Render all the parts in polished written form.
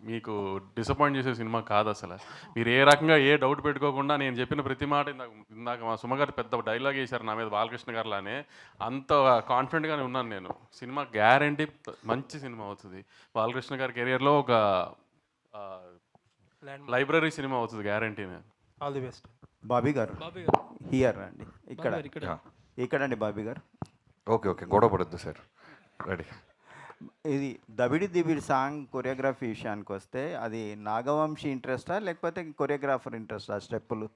మీకు డిసప్పాయింట్ చేసే సినిమా కాదు అసలు. మీరు ఏ రకంగా ఏ డౌట్ పెట్టుకోకుండా నేను చెప్పిన ప్రతి మాట ఇందాక మా సుమ గారు పెద్ద డైలాగ్ వేశారు నా మీద బాలకృష్ణ గారులానే. అంత కాన్ఫిడెంట్గానే ఉన్నాను నేను. సినిమా గ్యారంటీ మంచి సినిమా అవుతుంది. బాలకృష్ణ గారి కెరియర్లో ఒక లైబ్రరీ సినిమా అవుతుంది గ్యారంటీనే. All the best. Bobby garu Bobby గారు హియర్ అండి, ఇక్కడ బాబీ గారు ఇక్కడ ఇక్కడండి బాబీ గారు. ఓకే ఓకే, గొడవ పడద్దు సార్, రెడీ. ఇది దబిడి దిబిడి సాంగ్ కొరియోగ్రఫీ విషయానికి వస్తే అది నాగవంశీ ఇంట్రెస్టా లేకపోతే కొరియోగ్రాఫర్ ఇంట్రెస్టా స్టెప్పులు?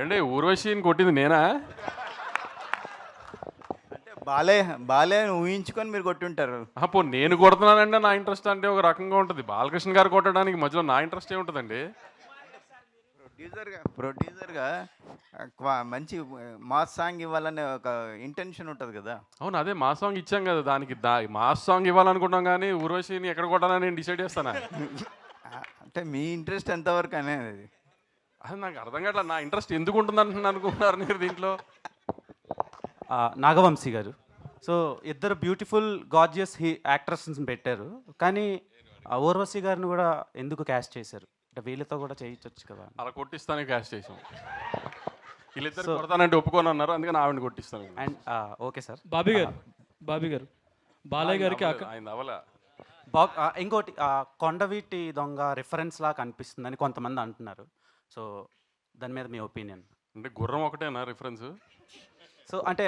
ఏంటి ఊర్వశిని కొట్టింది నేనా? అంటే బాలే ఊహించుకొని మీరు కొట్టుంటారు. పో నేను కొడుతున్నానంటే నా ఇంట్రెస్ట్ అంటే ఒక రకంగా ఉంటుంది. బాలకృష్ణ గారు కొట్టడానికి మధ్యలో నా ఇంట్రెస్ట్ ఏముంటుందండి? ప్రొడ్యూసర్గా మంచి మాస్ సాంగ్ ఇవ్వాలనే ఒక ఇంటెన్షన్ ఉంటుంది కదా. అవును, అదే మా సాంగ్ ఇచ్చాం కదా, దానికి మాస్ సాంగ్ ఇవ్వాలనుకుంటాం కానీ ఊర్వశిని ఎక్కడ కొట్టాలని నేను డిసైడ్ చేస్తాను. అంటే మీ ఇంట్రెస్ట్ ఎంతవరకు అనేది అది నాకు అర్థం కావట్లా. నా ఇంట్రెస్ట్ ఎందుకు ఉంటుంది అనుకుంటున్నారు మీరు దీంట్లో? నాగవంశీ గారు, సో ఇద్దరు బ్యూటిఫుల్ గార్జియస్ యాక్ట్రెస్ని పెట్టారు, కానీ ఊర్వశి గారిని కూడా ఎందుకు క్యాస్ట్ చేశారు? అంటే వీళ్ళతో కూడా చేయించవచ్చు కదా. అలా కొట్టిస్తానే క్యాష్ చేసాం. వీళ్ళిద్దరు కొడతానంటే ఒప్పుకొని అన్నారు, అందుకని ఆవిడని కొట్టిస్తాను. And okay sir. Bobby garu Balayya గారికి ఆయన అవలా. ఇంకోటి కొండవీటి దొంగ రిఫరెన్స్ లా కనిపిస్తుందని కొంతమంది అంటున్నారు. సో దాని మీద మీ ఒపీనియన్? అంటే గుర్రం ఒకటేనా రిఫరెన్స్? సో అంటే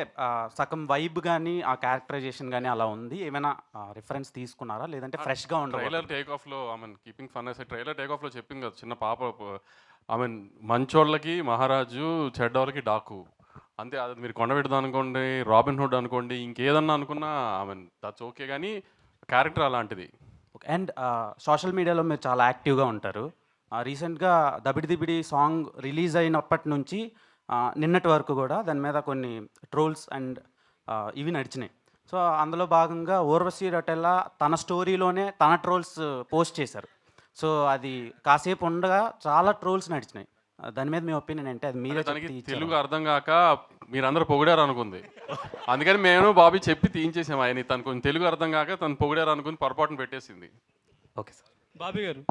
సగం వైబ్ కానీ ఆ క్యారెక్టరైజేషన్ కానీ అలా ఉంది. ఏమైనా రిఫరెన్స్ తీసుకున్నారా లేదంటే ఫ్రెష్గా ఉండదు? ట్రైలర్ టేక్ ఆఫ్లో కీపింగ్ ఫన్ అయితే ట్రైలర్ టేక్ ఆఫ్లో చెప్పింది కదా, చిన్న పాప మంచోళ్ళకి మహారాజు, చెడ్డోళ్ళకి డాకు అంతే. అది మీరు కొండబెడదా అనుకోండి, రాబిన్ హుడ్ అనుకోండి, ఇంకేదన్నా అనుకున్నా దట్స్ ఓకే, కానీ క్యారెక్టర్ అలాంటిది. అండ్ సోషల్ మీడియాలో మీరు చాలా యాక్టివ్గా ఉంటారు. రీసెంట్గా దబిడి దిబిడి సాంగ్ రిలీజ్ అయినప్పటి నుంచి నిన్నటి వరకు కూడా దాని మీద కొన్ని ట్రోల్స్ అండ్ ఇవి నడిచినాయి. సో అందులో భాగంగా ఊర్వశి రొటెల్లా తన స్టోరీలోనే తన ట్రోల్స్ పోస్ట్ చేశారు. సో అది కాసేపు ఉండగా చాలా ట్రోల్స్ నడిచినాయి. దాని మీద మీ ఒపీనియన్ ఏంటి? అది మీరే తనకి తెలుగు అర్థం కాక మీరందరూ పొగిడారు అనుకుంది, అందుకని మేము బాబీ చెప్పి తీయించేసాము. ఆయన తను కొంచెం తెలుగు అర్థం కాక తను పొగిడారు అనుకుని పొరపాటును పెట్టేసింది. Okay sir. బాబీ గారు